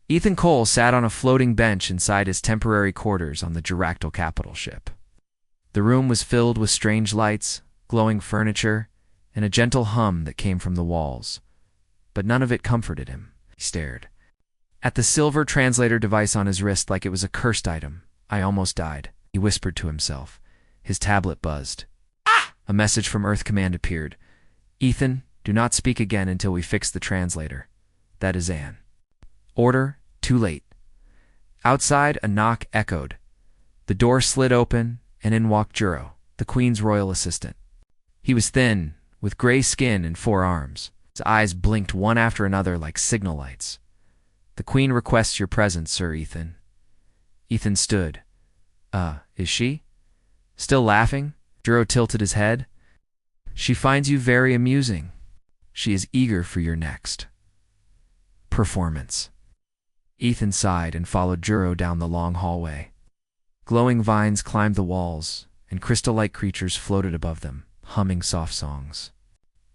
Ethan Cole sat on a floating bench inside his temporary quarters on the Geractal capital ship. The room was filled with strange lights, glowing furniture, and a gentle hum that came from the walls. But none of it comforted him. He stared at the silver translator device on his wrist like it was a cursed item. I almost died, he whispered to himself. His tablet buzzed. A message from Earth Command appeared. Ethan, do not speak again until we fix the translator. That is Anne. Order, too late. Outside, a knock echoed. The door slid open, and in walked Juro, the Queen's royal assistant. He was thin, with gray skin and 4 arms. His eyes blinked one after another like signal lights. The Queen requests your presence, Sir Ethan. Ethan stood. Is she? Still laughing? Juro tilted his head. She finds you very amusing. She is eager for your next performance. Ethan sighed and followed Juro down the long hallway. Glowing vines climbed the walls, and crystal-like creatures floated above them, humming soft songs.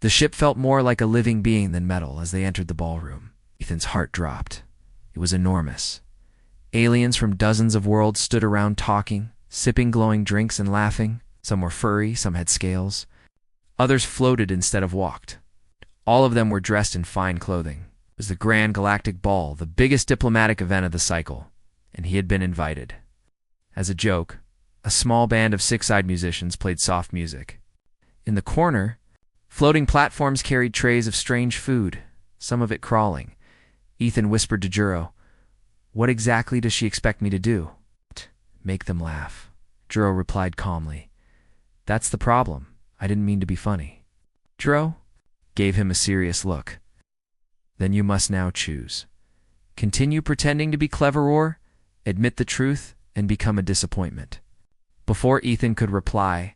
The ship felt more like a living being than metal as they entered the ballroom. Ethan's heart dropped. It was enormous. Aliens from dozens of worlds stood around talking, sipping glowing drinks and laughing. Some were furry, some had scales. Others floated instead of walked. All of them were dressed in fine clothing. It was the Grand Galactic Ball, the biggest diplomatic event of the cycle, and he had been invited. As a joke, a small band of 6-eyed musicians played soft music. In the corner, floating platforms carried trays of strange food, some of it crawling. Ethan whispered to Juro, "What exactly does she expect me to do?" "Make them laugh," Juro replied calmly. "That's the problem. I didn't mean to be funny." Juro gave him a serious look. "Then you must now choose. Continue pretending to be clever or admit the truth and become a disappointment." Before Ethan could reply,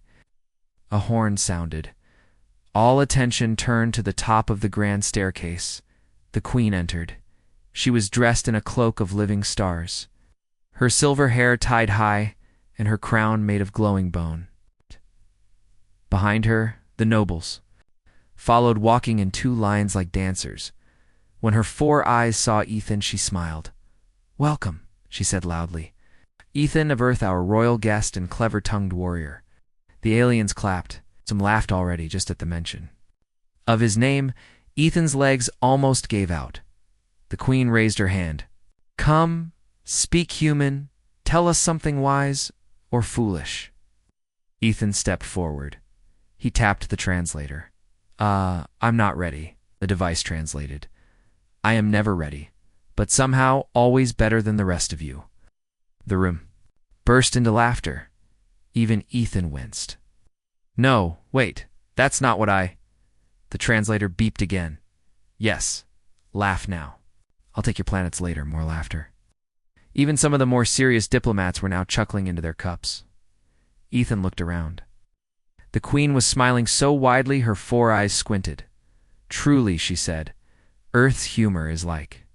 a horn sounded. All attention turned to the top of the grand staircase. The Queen entered. She was dressed in a cloak of living stars, her silver hair tied high and her crown made of glowing bone. Behind her, the nobles followed, walking in 2 lines like dancers. When her 4 eyes saw Ethan, she smiled. "Welcome," she said loudly. "Ethan of Earth, our royal guest and clever-tongued warrior." The aliens clapped. Some laughed already just at the mention of his name. Ethan's legs almost gave out. The Queen raised her hand. "Come, speak human, tell us something wise or foolish." Ethan stepped forward. He tapped the translator. I'm not ready," the device translated. "I am never ready, but somehow always better than the rest of you." The room burst into laughter. Even Ethan winced. "No, wait, that's not what I—" The translator beeped again. "Yes, laugh now. I'll take your planets later." More laughter. Even some of the more serious diplomats were now chuckling into their cups. Ethan looked around. The Queen was smiling so widely her 4 eyes squinted. "Truly," she said, "Earth's humor is like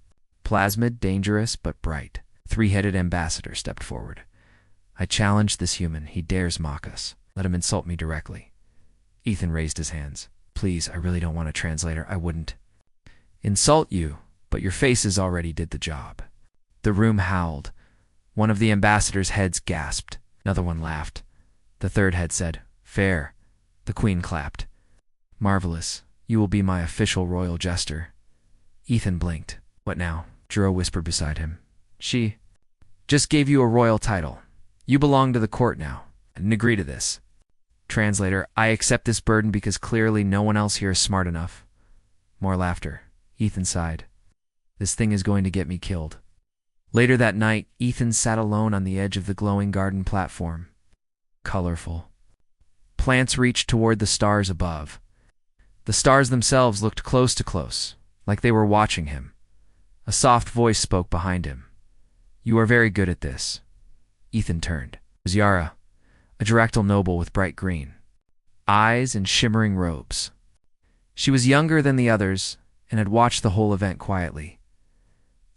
plasmid, dangerous but bright." 3-headed ambassador stepped forward. "I challenge this human. He dares mock us. Let him insult me directly." Ethan raised his hands. "Please, I really don't want a translator. I wouldn't insult you, but your faces already did the job." The room howled. One of the ambassadors' heads gasped. Another one laughed. The third head said, "Fair." The Queen clapped. "Marvelous. You will be my official royal jester." Ethan blinked. "What now?" Juro whispered beside him. "She just gave you a royal title. You belong to the court now. I didn't agree to this." Translator, "I accept this burden because clearly no one else here is smart enough." More laughter. Ethan sighed. "This thing is going to get me killed." Later that night, Ethan sat alone on the edge of the glowing garden platform. Colorful plants reached toward the stars above. The stars themselves looked close to close, like they were watching him. A soft voice spoke behind him. "You are very good at this." Ethan turned. It was Yara, a Geractal noble with bright green eyes and shimmering robes. She was younger than the others and had watched the whole event quietly.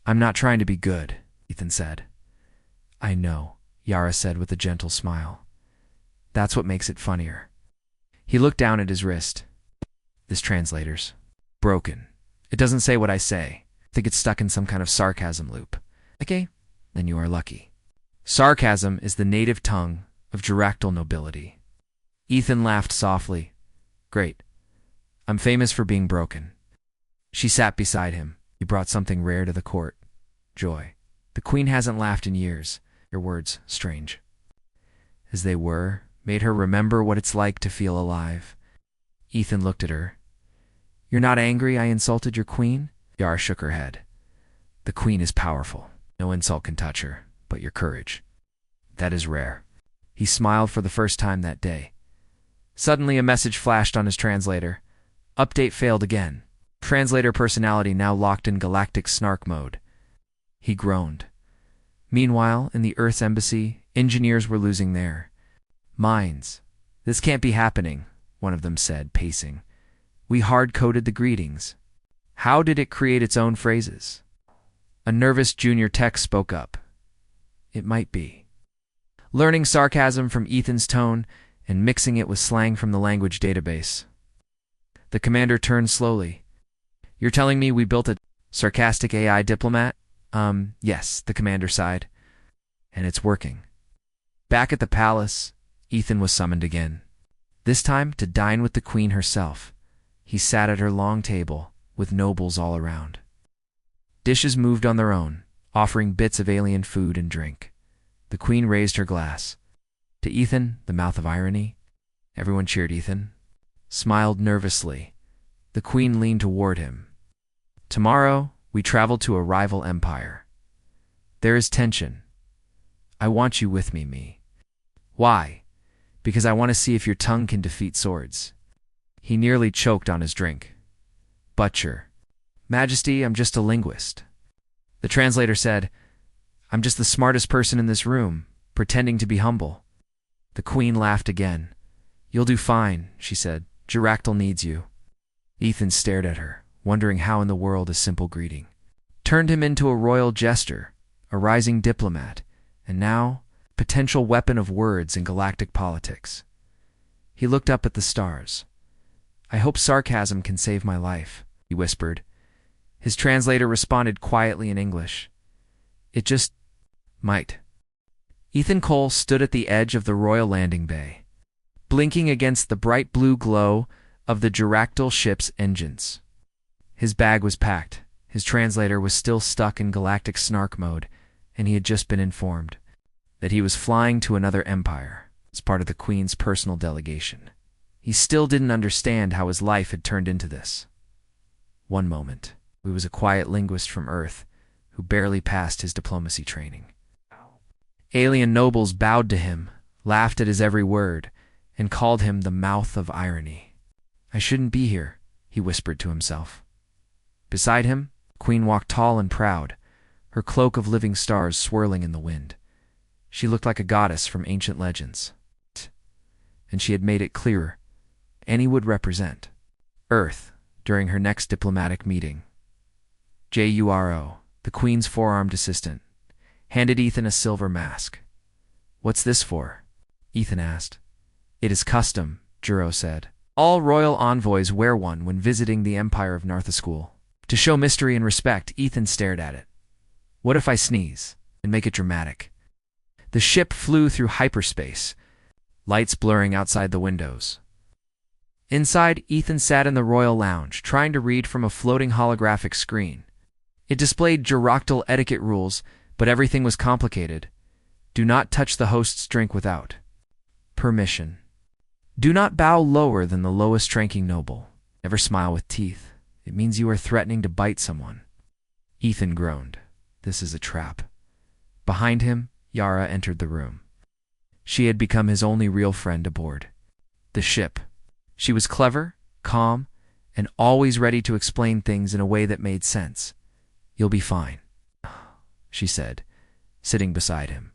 "I'm not trying to be good," Ethan said. "I know," Yara said with a gentle smile. "That's what makes it funnier." He looked down at his wrist. "This translator's broken. It doesn't say what I say. Think it's stuck in some kind of sarcasm loop. Okay, then you are lucky. Sarcasm is the native tongue of Geractal nobility. Ethan laughed softly. Great. I'm famous for being broken. She sat beside him. You brought something rare to the court. Joy. The queen hasn't laughed in years. Your words, strange as they were, made her remember what it's like to feel alive. Ethan looked at her. You're not angry I insulted your queen? Yara shook her head. The queen is powerful. No insult can touch her, but your courage. That is rare. He smiled for the first time that day. Suddenly a message flashed on his translator. Update failed again. Translator personality now locked in galactic snark mode. He groaned. Meanwhile, in the Earth's embassy, engineers were losing their minds. This can't be happening, one of them said, pacing. We hard-coded the greetings. How did it create its own phrases? A nervous junior tech spoke up. It might be. Learning sarcasm from Ethan's tone and mixing it with slang from the language database. The commander turned slowly. You're telling me we built a sarcastic AI diplomat? Yes, the commander sighed. And it's working. Back at the palace, Ethan was summoned again. This time to dine with the queen herself. He sat at her long table, with nobles all around. Dishes moved on their own, offering bits of alien food and drink. The queen raised her glass. To Ethan, the mouth of irony. Everyone cheered Ethan. Smiled nervously. The queen leaned toward him. Tomorrow, we travel to a rival empire. There is tension. I want you with me. Why? Because I want to see if your tongue can defeat swords. He nearly choked on his drink. Butcher. Majesty, I'm just a linguist. The translator said, I'm just the smartest person in this room, pretending to be humble. The queen laughed again. You'll do fine, she said. Geractal needs you. Ethan stared at her, wondering how in the world a simple greeting turned him into a royal jester, a rising diplomat, and now, potential weapon of words in galactic politics. He looked up at the stars. I hope sarcasm can save my life, he whispered. His translator responded quietly in English. It just might. Ethan Cole stood at the edge of the royal landing bay, blinking against the bright blue glow of the Geractal ship's engines. His bag was packed. His translator was still stuck in galactic snark mode, and he had just been informed that he was flying to another empire as part of the Queen's personal delegation. He still didn't understand how his life had turned into this. One moment, he was a quiet linguist from Earth who barely passed his diplomacy training. Alien nobles bowed to him, laughed at his every word, and called him the mouth of irony. I shouldn't be here, he whispered to himself. Beside him, Queen walked tall and proud, her cloak of living stars swirling in the wind. She looked like a goddess from ancient legends. And she had made it clearer. Any would represent Earth during her next diplomatic meeting. Juro, the Queen's four-armed assistant, handed Ethan a silver mask. What's this for? Ethan asked. It is custom, Juro said. All royal envoys wear one when visiting the Empire of Narthaschool. To show mystery and respect, Ethan stared at it. What if I sneeze and make it dramatic? The ship flew through hyperspace, lights blurring outside the windows. Inside, Ethan sat in the royal lounge, trying to read from a floating holographic screen. It displayed Geractal etiquette rules, but everything was complicated. Do not touch the host's drink without permission. Do not bow lower than the lowest ranking noble. Never smile with teeth. It means you are threatening to bite someone. Ethan groaned. This is a trap. Behind him, Yara entered the room. She had become his only real friend aboard the ship. She was clever, calm, and always ready to explain things in a way that made sense. You'll be fine, she said, sitting beside him.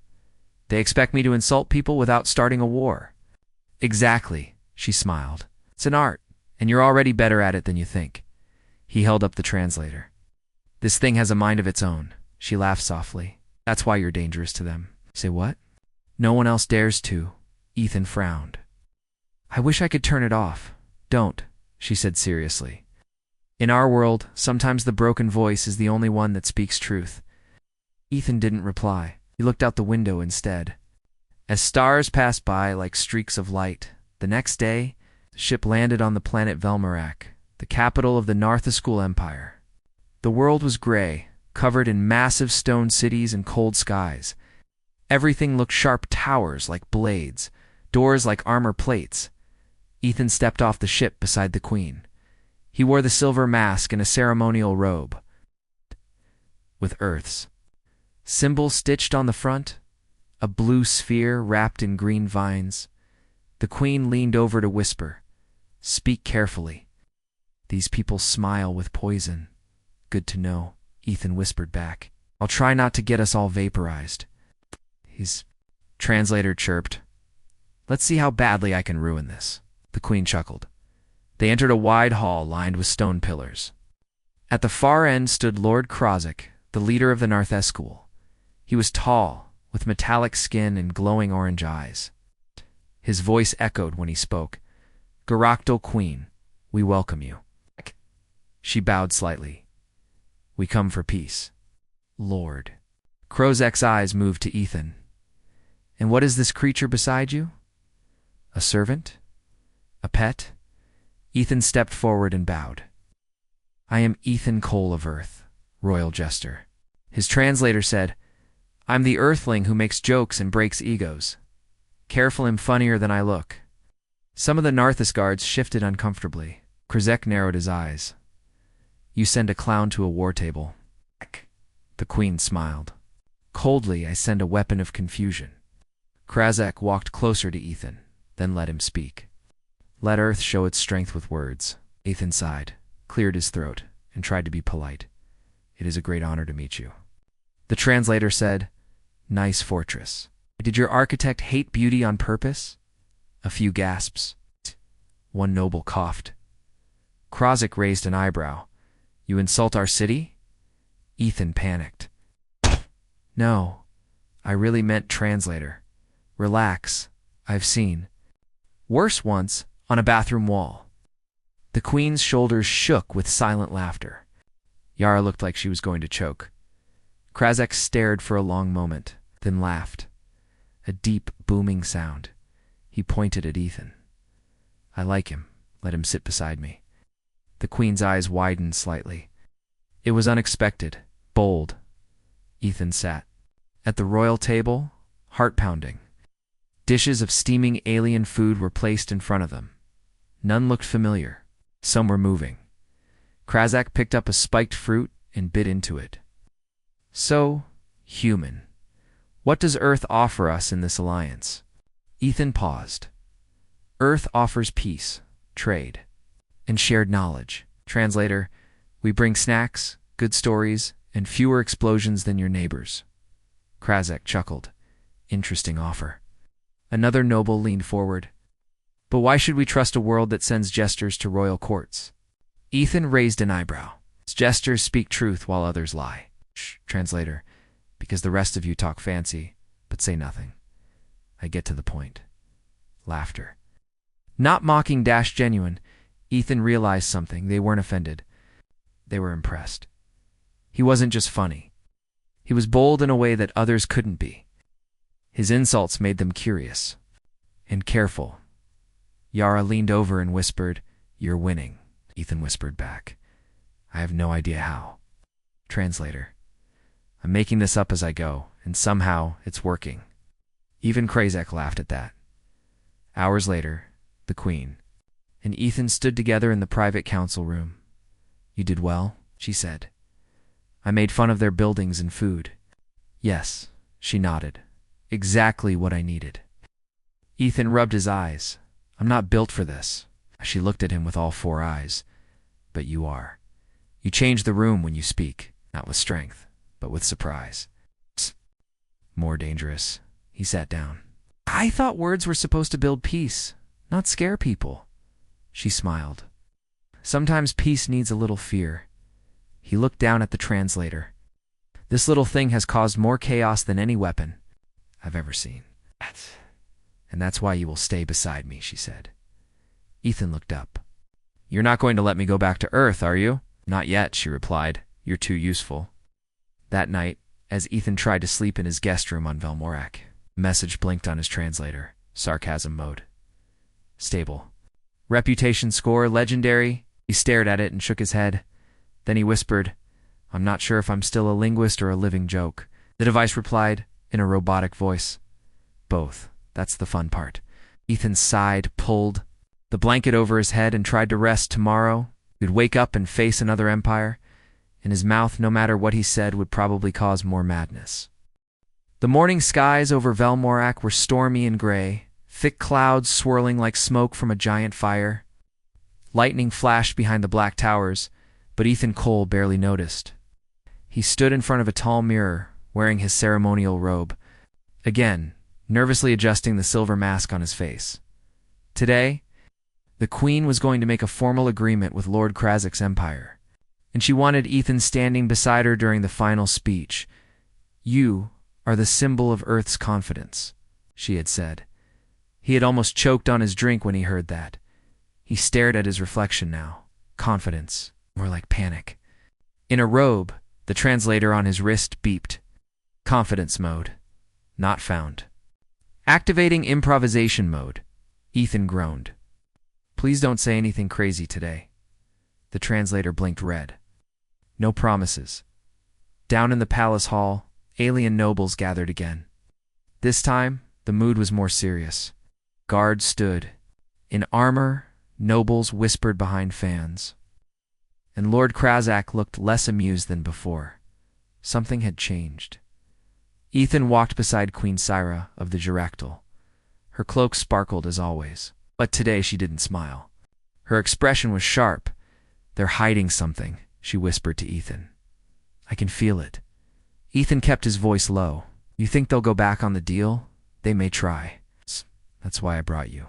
They expect me to insult people without starting a war. Exactly, she smiled. It's an art, and you're already better at it than you think. He held up the translator. This thing has a mind of its own. She laughed softly. That's why you're dangerous to them. Say what? No one else dares to. Ethan frowned. I wish I could turn it off. Don't, she said seriously. In our world, sometimes the broken voice is the only one that speaks truth. Ethan didn't reply. He looked out the window instead. As stars passed by like streaks of light, the next day, the ship landed on the planet Velmarak, the capital of the Narthaschool Empire. The world was gray, covered in massive stone cities and cold skies. Everything looked sharp towers like blades, doors like armor plates. Ethan stepped off the ship beside the Queen. He wore the silver mask and a ceremonial robe with Earth's symbol stitched on the front, a blue sphere wrapped in green vines. The Queen leaned over to whisper, "Speak carefully. These people smile with poison." "Good to know," Ethan whispered back. "I'll try not to get us all vaporized." His translator chirped. "Let's see how badly I can ruin this." The Queen chuckled. They entered a wide hall lined with stone pillars. At the far end stood Lord Krozik, the leader of the Narthaschool. He was tall, with metallic skin and glowing orange eyes. His voice echoed when he spoke. "Garoctal Queen, we welcome you." She bowed slightly. "We come for peace." "Lord." Krozek's eyes moved to Ethan. "And what is this creature beside you? A servant? A pet?" Ethan stepped forward and bowed. "I am Ethan Cole of Earth, Royal Jester." His translator said, "I'm the Earthling who makes jokes and breaks egos. Careful, I'm funnier than I look." Some of the Narthas guards shifted uncomfortably. Krozek narrowed his eyes. "You send a clown to a war table." The Queen smiled. "Coldly, I send a weapon of confusion." Krozek walked closer to Ethan, then let him speak. "Let Earth show its strength with words." Ethan sighed, cleared his throat, and tried to be polite. "It is a great honor to meet you." The translator said, "Nice fortress. Did your architect hate beauty on purpose?" A few gasps. One noble coughed. Krozik raised an eyebrow. "You insult our city?" Ethan panicked. "No, I really meant translator. Relax, I've seen worse once on a bathroom wall." The Queen's shoulders shook with silent laughter. Yara looked like she was going to choke. Krozek stared for a long moment, then laughed. A deep, booming sound. He pointed at Ethan. "I like him. Let him sit beside me." The Queen's eyes widened slightly. It was unexpected, bold. Ethan sat. At the royal table, heart-pounding. Dishes of steaming alien food were placed in front of them. None looked familiar. Some were moving. Krozek picked up a spiked fruit and bit into it. "So, human. What does Earth offer us in this alliance?" Ethan paused. "Earth offers peace, trade, and shared knowledge." Translator, "We bring snacks, good stories, and fewer explosions than your neighbors." Krozek chuckled. "Interesting offer." Another noble leaned forward. "But why should we trust a world that sends jesters to royal courts?" Ethan raised an eyebrow. "Jesters speak truth while others lie." Shh, translator, "because the rest of you talk fancy, but say nothing. I get to the point." Laughter. Not mocking dash genuine, Ethan realized something. They weren't offended. They were impressed. He wasn't just funny. He was bold in a way that others couldn't be. His insults made them curious and careful. Yara leaned over and whispered, "You're winning." Ethan whispered back, "I have no idea how." Translator, "I'm making this up as I go, and somehow it's working." Even Krozek laughed at that. Hours later, the Queen and Ethan stood together in the private council room. "You did well," she said. "I made fun of their buildings and food." "Yes," she nodded. "Exactly what I needed." Ethan rubbed his eyes. "I'm not built for this." She looked at him with all four eyes. "But you are. You change the room when you speak, not with strength, but with surprise." Psst. "More dangerous." He sat down. "I thought words were supposed to build peace, not scare people." She smiled. "Sometimes peace needs a little fear." He looked down at the translator. "This little thing has caused more chaos than any weapon I've ever seen. And that's why you will stay beside me," she said. Ethan looked up. "You're not going to let me go back to Earth, are you?" Not yet, she replied. You're too useful. That night, as Ethan tried to sleep in his guest room on Velmorak, a message blinked on his translator. Sarcasm mode. Stable. Reputation score, legendary. He stared at it and shook his head. Then he whispered, I'm not sure if I'm still a linguist or a living joke. The device replied, in a robotic voice. Both. That's the fun part. Ethan sighed, pulled the blanket over his head, and tried to rest. Tomorrow, he'd wake up and face another empire. In his mouth, no matter what he said, would probably cause more madness. The morning skies over Velmorak were stormy and gray, thick clouds swirling like smoke from a giant fire. Lightning flashed behind the black towers, but Ethan Cole barely noticed. He stood in front of a tall mirror, wearing his ceremonial robe, again, nervously adjusting the silver mask on his face. Today, the Queen was going to make a formal agreement with Lord Krazak's empire, and she wanted Ethan standing beside her during the final speech. You are the symbol of Earth's confidence, she had said. He had almost choked on his drink when he heard that. He stared at his reflection now. Confidence, more like panic. In a robe, the translator on his wrist beeped. Confidence mode. Not found. Activating improvisation mode. Ethan groaned. Please don't say anything crazy today. The translator blinked red. No promises. Down in the palace hall, alien nobles gathered again. This time, the mood was more serious. Guards stood. In armor, nobles whispered behind fans. And Lord Krazak looked less amused than before. Something had changed. Ethan walked beside Queen Syra of the Giractyl. Her cloak sparkled as always, but today she didn't smile. Her expression was sharp. They're hiding something, she whispered to Ethan. I can feel it. Ethan kept his voice low. You think they'll go back on the deal? They may try. That's why I brought you.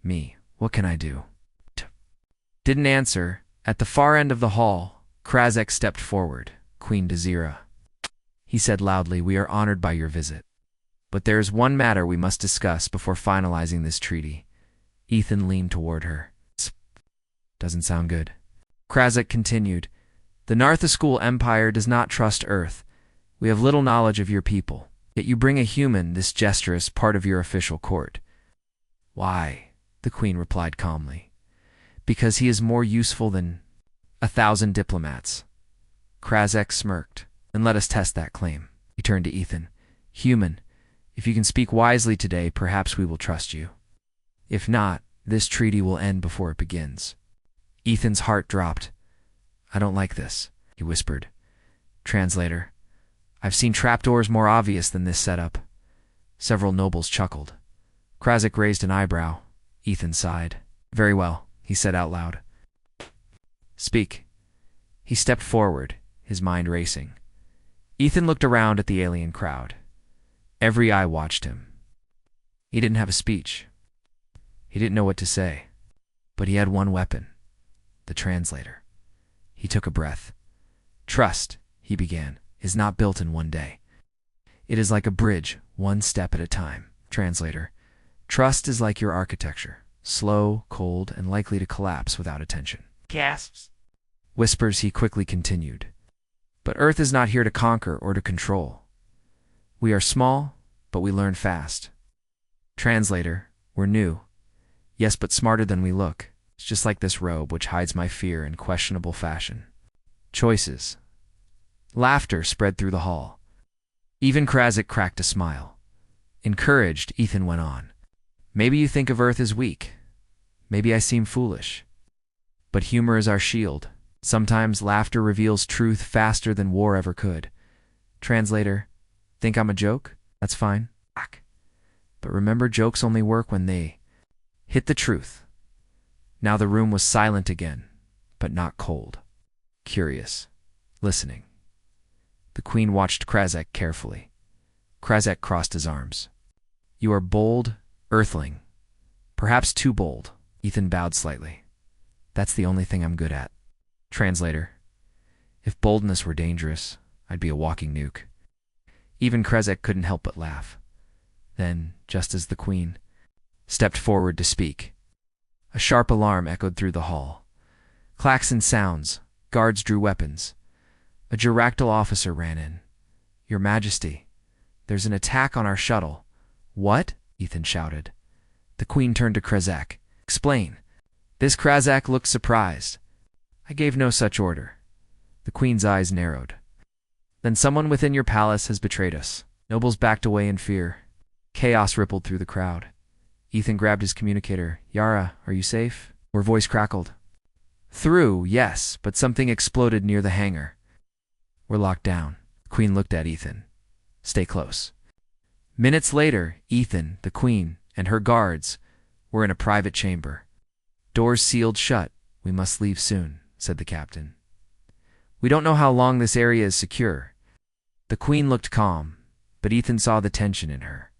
Me. What can I do? Didn't answer. At the far end of the hall, Krazak stepped forward. Queen Dezira. He said loudly, we are honored by your visit. But there is one matter we must discuss before finalizing this treaty. Ethan leaned toward her. Doesn't sound good. Krazak continued, the Narthaschool Empire does not trust Earth. We have little knowledge of your people. Yet you bring a human, this gesture, as part of your official court. Why? The Queen replied calmly. Because he is more useful than 1,000 diplomats. Krazak smirked. Then let us test that claim. He turned to Ethan. Human, if you can speak wisely today, perhaps we will trust you. If not, this treaty will end before it begins. Ethan's heart dropped. I don't like this, he whispered. Translator, I've seen trapdoors more obvious than this setup. Several nobles chuckled. Krazak raised an eyebrow. Ethan sighed. Very well, he said out loud. Speak. He stepped forward, his mind racing. Ethan looked around at the alien crowd. Every eye watched him. He didn't have a speech. He didn't know what to say. But he had one weapon. The translator. He took a breath. Trust, he began, is not built in one day. It is like a bridge, one step at a time. Translator. Trust is like your architecture. Slow, cold, and likely to collapse without attention. Gasps. Whispers, he quickly continued. But Earth is not here to conquer or to control. We are small, but we learn fast. Translator, we're new. Yes, but smarter than we look. It's just like this robe, which hides my fear in questionable fashion. Choices. Laughter spread through the hall. Even Krazak cracked a smile. Encouraged, Ethan went on. Maybe you think of Earth as weak. Maybe I seem foolish. But humor is our shield. Sometimes laughter reveals truth faster than war ever could. Translator, think I'm a joke? That's fine. But remember, jokes only work when they hit the truth. Now the room was silent again, but not cold. Curious. Listening. The Queen watched Krazak carefully. Krazak crossed his arms. You are bold, Earthling. Perhaps too bold. Ethan bowed slightly. That's the only thing I'm good at. Translator. If boldness were dangerous, I'd be a walking nuke. Even Krazak couldn't help but laugh. Then, just as the Queen stepped forward to speak, a sharp alarm echoed through the hall. Klaxon sounds, Guards drew weapons. A Geractal officer ran in. "Your Majesty, there's an attack on our shuttle." "What?" Ethan shouted. The Queen turned to Krazak. "Explain." This Krazak looked surprised. "I gave no such order." The Queen's eyes narrowed. "Then someone within your palace has betrayed us." Nobles backed away in fear. Chaos rippled through the crowd. Ethan grabbed his communicator. "Yara, are you safe?" Her voice crackled. "Through, yes, but something exploded near the hangar." "We're locked down." The Queen looked at Ethan. "Stay close." Minutes later, Ethan, the Queen, and her guards were in a private chamber. "Doors sealed shut. We must leave soon," said the captain. "We don't know how long this area is secure." The Queen looked calm, but Ethan saw the tension in her.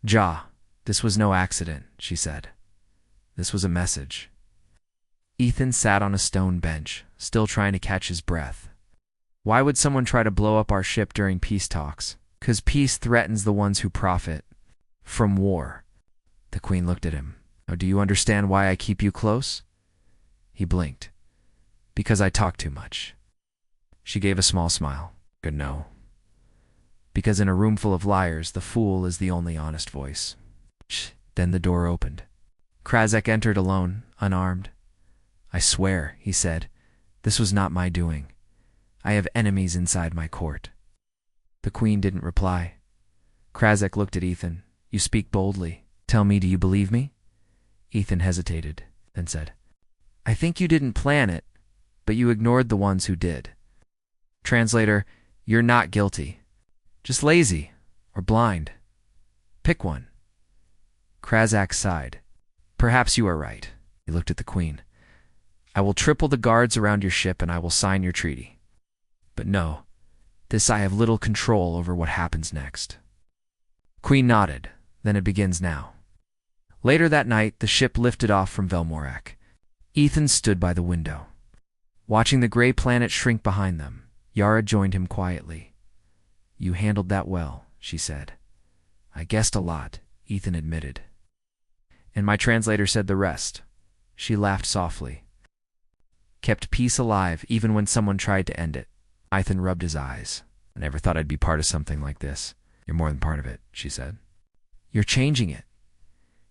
"Ja, this was no accident," she said. "This was a message." Ethan sat on a stone bench, still trying to catch his breath. "Why would someone try to blow up our ship during peace talks?" "'Cause peace threatens the ones who profit from war." The Queen looked at him. "Now, do you understand why I keep you close?" He blinked. "Because I talk too much." She gave a small smile. "Good, no. Because in a room full of liars, the fool is the only honest voice." Then the door opened. Krazak entered alone, unarmed. "I swear," he said, "this was not my doing. I have enemies inside my court." The Queen didn't reply. Krazak looked at Ethan. "You speak boldly. Tell me, do you believe me?" Ethan hesitated, then said, "I think you didn't plan it, but you ignored the ones who did." Translator, "You're not guilty. Just lazy or blind. Pick one." Krazak sighed. "Perhaps you are right." He looked at the Queen. "I will triple the guards around your ship and I will sign your treaty. But no, this I have little control over what happens next." Queen nodded. "Then it begins now." Later that night, the ship lifted off from Velmorak. Ethan stood by the window, watching the gray planet shrink behind them. Yara joined him quietly. "You handled that well," she said. "I guessed a lot," Ethan admitted. "And my translator said the rest." She laughed softly. "Kept peace alive even when someone tried to end it." Ethan rubbed his eyes. "I never thought I'd be part of something like this." "You're more than part of it," she said. "You're changing it."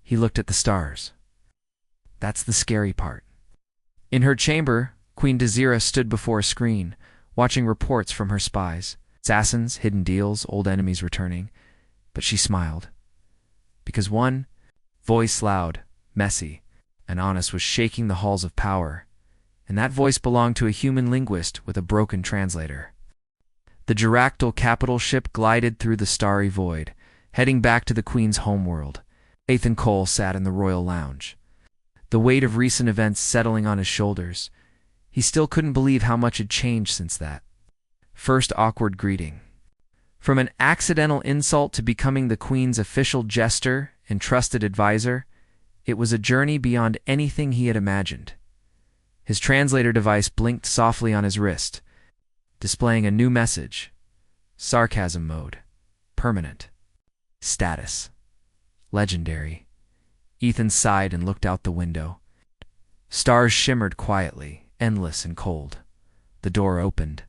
He looked at the stars. "That's the scary part." In her chamber, Queen Desira stood before a screen, watching reports from her spies. Assassins, hidden deals, old enemies returning. But she smiled. Because one voice, loud, messy, and honest, was shaking the halls of power. And that voice belonged to a human linguist with a broken translator. The Geractal capital ship glided through the starry void, heading back to the Queen's homeworld. Ethan Cole sat in the royal lounge, the weight of recent events settling on his shoulders. He still couldn't believe how much had changed since that first awkward greeting. From an accidental insult to becoming the Queen's official jester and trusted advisor, it was a journey beyond anything he had imagined. His translator device blinked softly on his wrist, displaying a new message. Sarcasm mode. Permanent. Status. Legendary. Ethan sighed and looked out the window. Stars shimmered quietly, endless and cold. The door opened,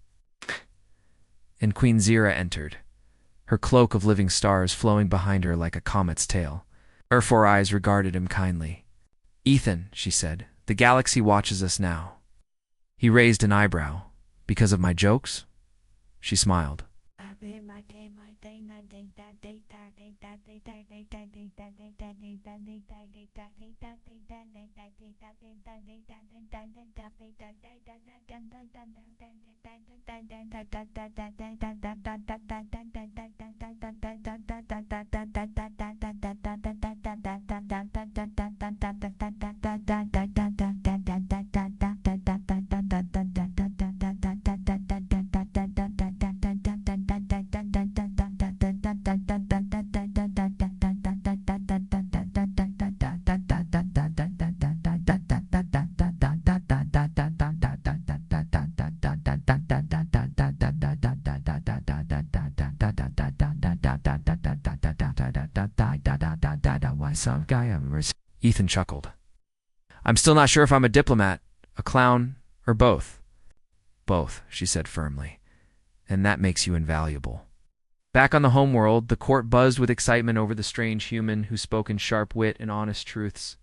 and Queen Zira entered, her cloak of living stars flowing behind her like a comet's tail. Her 4 eyes regarded him kindly. "Ethan," she said, "the galaxy watches us now." He raised an eyebrow. "Because of my jokes?" She smiled. Ethan chuckled. "I'm still not sure if I'm a diplomat, a clown, or both." Both, she said firmly. And that makes you invaluable. Back on the homeworld, the court buzzed with excitement over the strange human who spoke in sharp wit and honest truths.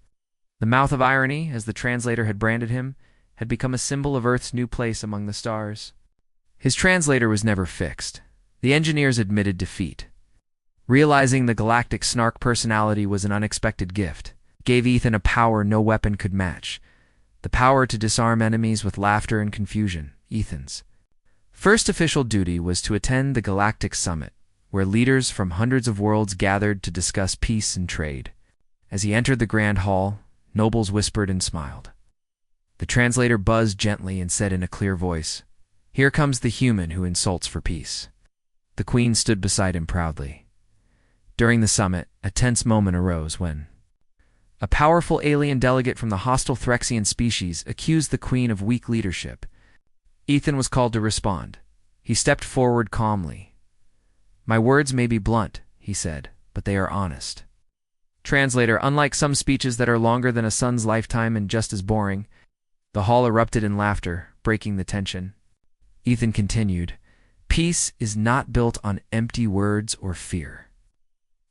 The mouth of irony, as the translator had branded him, had become a symbol of Earth's new place among the stars. His translator was never fixed. The engineers admitted defeat. Realizing the galactic snark personality was an unexpected gift, it gave Ethan a power no weapon could match. The power to disarm enemies with laughter and confusion. Ethan's first official duty was to attend the Galactic Summit, where leaders from hundreds of worlds gathered to discuss peace and trade. As he entered the grand hall, nobles whispered and smiled. The translator buzzed gently and said in a clear voice, "Here comes the human who insults for peace." The queen stood beside him proudly. During the summit, a tense moment arose when a powerful alien delegate from the hostile Threxian species accused the queen of weak leadership. Ethan was called to respond. He stepped forward calmly. "My words may be blunt," he said, "but they are honest." Translator, unlike some speeches that are longer than a son's lifetime and just as boring, the hall erupted in laughter, breaking the tension. Ethan continued, "Peace is not built on empty words or fear.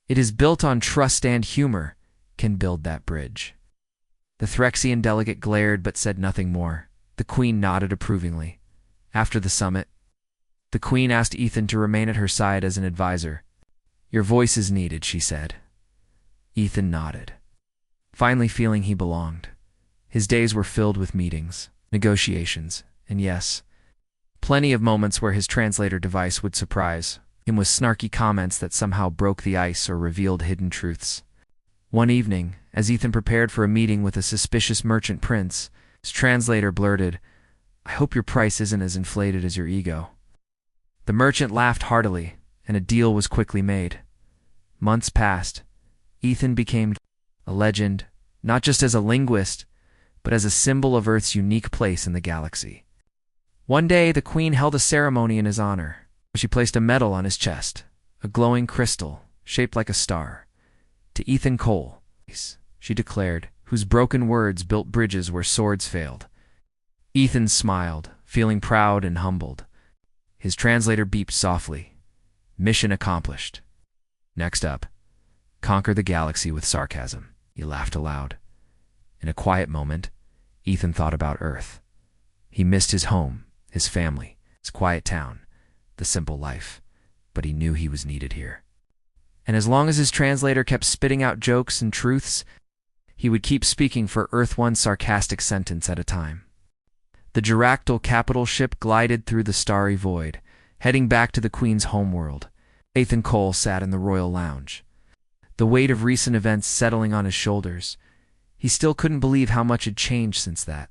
It is built on trust, and humor can build that bridge." The Threxian delegate glared but said nothing more. The queen nodded approvingly. After the summit, the queen asked Ethan to remain at her side as an advisor. "Your voice is needed," she said. Ethan nodded, finally feeling he belonged. His days were filled with meetings, negotiations, and yes, plenty of moments where his translator device would surprise him with snarky comments that somehow broke the ice or revealed hidden truths. One evening, as Ethan prepared for a meeting with a suspicious merchant prince, his translator blurted, "I hope your price isn't as inflated as your ego." The merchant laughed heartily, and a deal was quickly made. Months passed. Ethan became a legend, not just as a linguist, but as a symbol of Earth's unique place in the galaxy. One day, the queen held a ceremony in his honor. She placed a medal on his chest, a glowing crystal shaped like a star. "To Ethan Cole," she declared, "whose broken words built bridges where swords failed." Ethan smiled, feeling proud and humbled. His translator beeped softly. "Mission accomplished. Next up, conquer the galaxy with sarcasm." He laughed aloud. In a quiet moment, Ethan thought about Earth. He missed his home, his family, his quiet town, the simple life, but he knew he was needed here. And as long as his translator kept spitting out jokes and truths, he would keep speaking for Earth, one sarcastic sentence at a time. The Geractal capital ship glided through the starry void, heading back to the Queen's homeworld. Ethan Cole sat in the royal lounge, the weight of recent events settling on his shoulders. He still couldn't believe how much had changed since that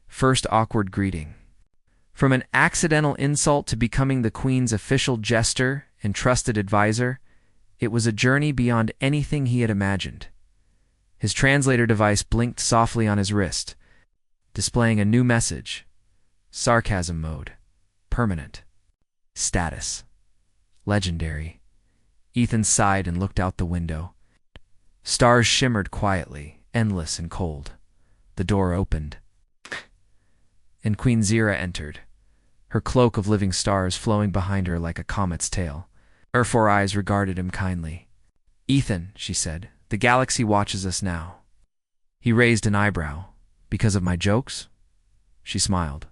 first awkward greeting. From an accidental insult to becoming the Queen's official jester and trusted advisor, it was a journey beyond anything he had imagined. His translator device blinked softly on his wrist, displaying a new message. Sarcasm mode. Permanent. Status. Legendary. Ethan sighed and looked out the window. Stars shimmered quietly, endless and cold. The door opened, and Queen Zira entered, her cloak of living stars flowing behind her like a comet's tail. Her 4 eyes regarded him kindly. "Ethan," she said, "the galaxy watches us now." He raised an eyebrow. "Because of my jokes?" She smiled.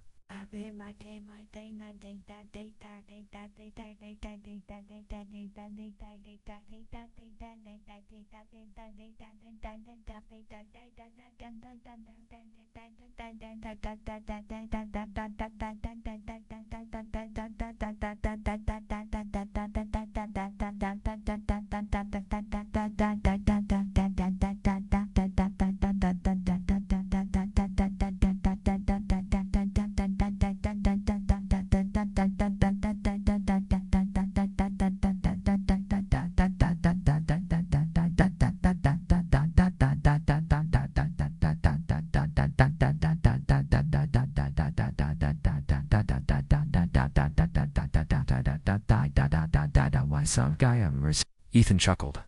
Ethan chuckled.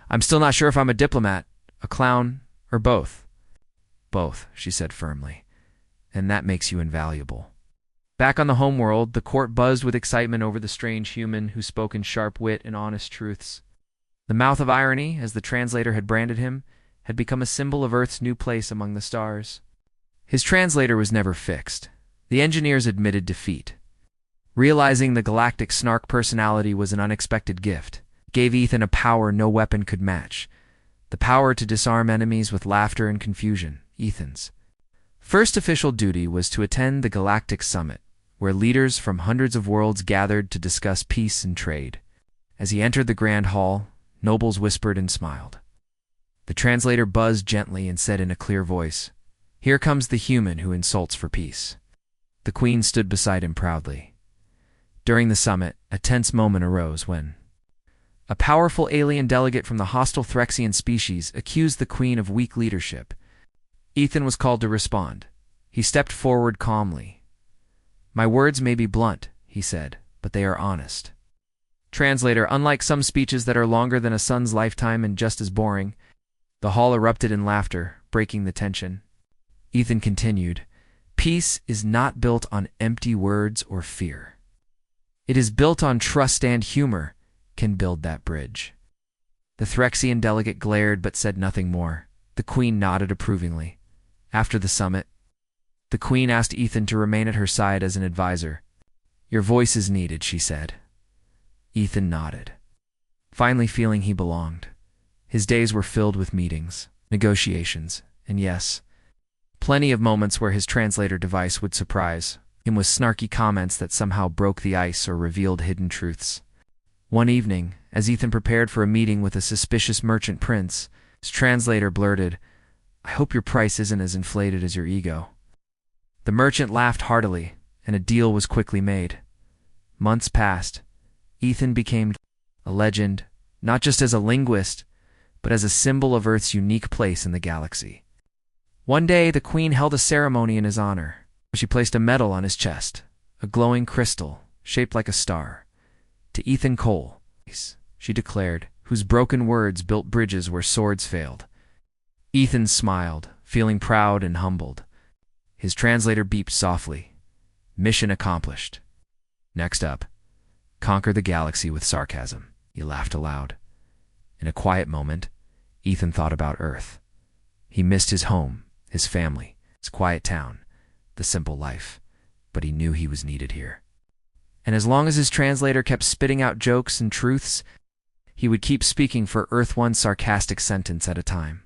"I'm still not sure if I'm a diplomat, a clown, or both." "Both," she said firmly. "And that makes you invaluable." Back on the homeworld, the court buzzed with excitement over the strange human who spoke in sharp wit and honest truths. The mouth of irony, as the translator had branded him, had become a symbol of Earth's new place among the stars. His translator was never fixed. The engineers admitted defeat. Realizing the galactic snark personality was an unexpected gift, it gave Ethan a power no weapon could match. The power to disarm enemies with laughter and confusion. Ethan's first official duty was to attend the Galactic Summit, where leaders from hundreds of worlds gathered to discuss peace and trade. As he entered the grand hall, nobles whispered and smiled. The translator buzzed gently and said in a clear voice, "Here comes the human who insults for peace." The queen stood beside him proudly. During the summit, a tense moment arose when a powerful alien delegate from the hostile Threxian species accused the queen of weak leadership. Ethan was called to respond. He stepped forward calmly. "My words may be blunt," he said, "but they are honest." Translator, unlike some speeches that are longer than a son's lifetime and just as boring, the hall erupted in laughter, breaking the tension. Ethan continued, "Peace is not built on empty words or fear. It is built on trust, and humor can build that bridge." The Threxian delegate glared but said nothing more. The queen nodded approvingly. After the summit, the queen asked Ethan to remain at her side as an advisor. "Your voice is needed," she said. Ethan nodded, finally feeling he belonged. His days were filled with meetings, negotiations, and yes, plenty of moments where his translator device would surprise him with snarky comments that somehow broke the ice or revealed hidden truths. One evening, as Ethan prepared for a meeting with a suspicious merchant prince, his translator blurted, "I hope your price isn't as inflated as your ego." The merchant laughed heartily, and a deal was quickly made. Months passed. Ethan became a legend, not just as a linguist, but as a symbol of Earth's unique place in the galaxy. One day, the queen held a ceremony in his honor. She placed a medal on his chest, a glowing crystal shaped like a star. "To Ethan Cole," she declared, "whose broken words built bridges where swords failed." Ethan smiled, feeling proud and humbled. His translator beeped softly. "Mission accomplished. Next up, conquer the galaxy with sarcasm." He laughed aloud. In a quiet moment, Ethan thought about Earth. He missed his home, his family, his quiet town, the simple life, but he knew he was needed here. And as long as his translator kept spitting out jokes and truths, he would keep speaking for Earth, one sarcastic sentence at a time.